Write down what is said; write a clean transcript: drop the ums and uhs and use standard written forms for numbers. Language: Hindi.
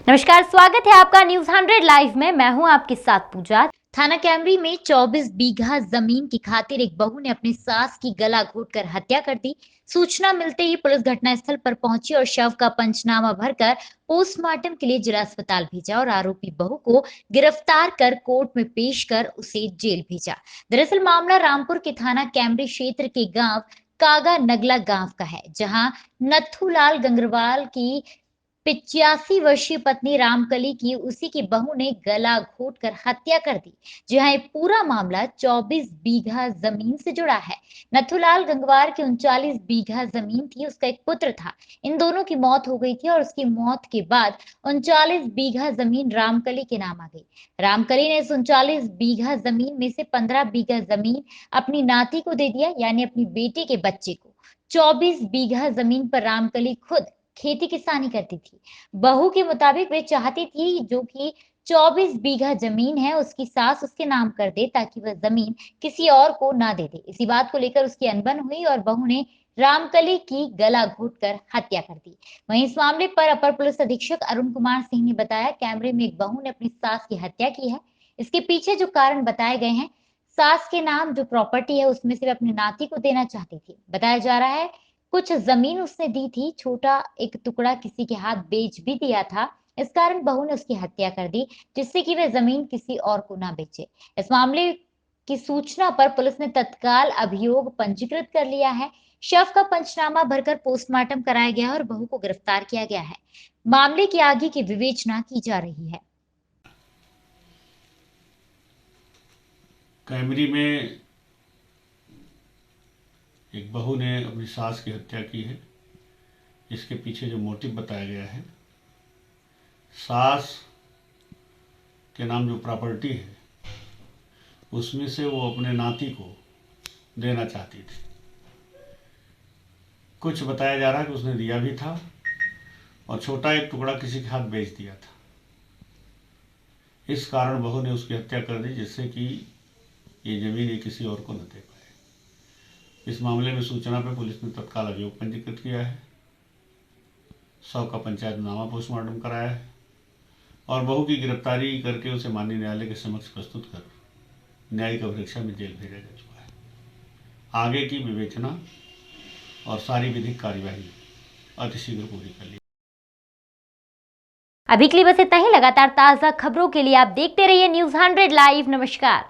नमस्कार, स्वागत है आपका न्यूज 100 लाइव में। मैं हूं आपके साथ पूजा। थाना कैमरी में 24 बीघा जमीन की खातिर एक बहू ने अपनी सास की गला घोटकर हत्या कर दी। सूचना मिलते ही पुलिस घटनास्थल पर पहुंची और शव का पंचनामा भरकर पोस्टमार्टम के लिए जिला अस्पताल भेजा और आरोपी बहू को गिरफ्तार कर कोर्ट में पेश कर उसे जेल भेजा। दरअसल मामला रामपुर के थाना कैमरी क्षेत्र के गांव कागा नगला गांव का है, जहां नथुलाल गंगरवाल की 85 वर्षीय पत्नी रामकली की उसी की बहू ने गला घोटकर हत्या कर दी। जी हाँ, ये पूरा मामला 24 बीघा जमीन से जुड़ा है। नथुलाल गंगवार की 39 बीघा जमीन थी, उसका एक पुत्र था। इन दोनों की मौत हो गई थी और उसकी मौत के बाद 39 बीघा जमीन रामकली के नाम आ गई। रामकली ने इस 39 बीघा जमीन में से 15 बीघा जमीन अपनी नाती को दे दिया, यानी अपनी बेटी के बच्चे को। 24 बीघा जमीन पर रामकली खुद खेती किसानी करती थी। बहू के मुताबिक वे चाहती थी जो कि 24 बीघा जमीन है उसकी सास उसके नाम कर दे, ताकि वह जमीन किसी और को ना दे दे। इसी बात को लेकर उसकी अनबन हुई और बहू ने रामकली की गला घोटकर हत्या कर दी। वहीं इस मामले पर अपर पुलिस अधीक्षक अरुण कुमार सिंह ने बताया, कैमरे में एक बहू ने अपनी सास की हत्या की है। इसके पीछे जो कारण बताए गए हैं, सास के नाम जो प्रॉपर्टी है उसमें से वे अपनी नाती को देना चाहती थी। बताया जा रहा है कुछ जमीन उसने दी थी, छोटा एक टुकड़ा किसी के हाथ बेच भी दिया था। इस कारण बहू ने उसकी हत्या कर दी, जिससे कि वह जमीन किसी और को ना बेचे। इस मामले की सूचना पर पुलिस ने तत्काल अभियोग पंजीकृत कर लिया है। शव का पंचनामा भरकर पोस्टमार्टम कराया गया और बहू को गिरफ्तार किया गया है। मामले की आगे की विवेचना की जा रही है। कैमरी में एक बहू ने अपनी सास की हत्या की है। इसके पीछे जो मोटिव बताया गया है, सास के नाम जो प्रॉपर्टी है उसमें से वो अपने नाती को देना चाहती थी। कुछ बताया जा रहा है कि उसने दिया भी था और छोटा एक टुकड़ा किसी के हाथ बेच दिया था। इस कारण बहू ने उसकी हत्या कर दी, जिससे कि ये जमीन ये किसी और को न दे पाए। इस मामले में सूचना पर पुलिस ने तत्काल अभियोग पंजीकृत किया है, शव का पंचायतनामा पोस्टमार्टम कराया है और बहू की गिरफ्तारी करके उसे माननीय न्यायालय के समक्ष प्रस्तुत कर न्यायिक अभिरक्षा में जेल भेजा जा चुका है। आगे की विवेचना और सारी विधिक कार्यवाही अतिशीघ्र पूरी कर ली। अभी के लिए बस इतना ही। लगातार ताजा खबरों के लिए आप देखते रहिए न्यूज 100 लाइव। नमस्कार।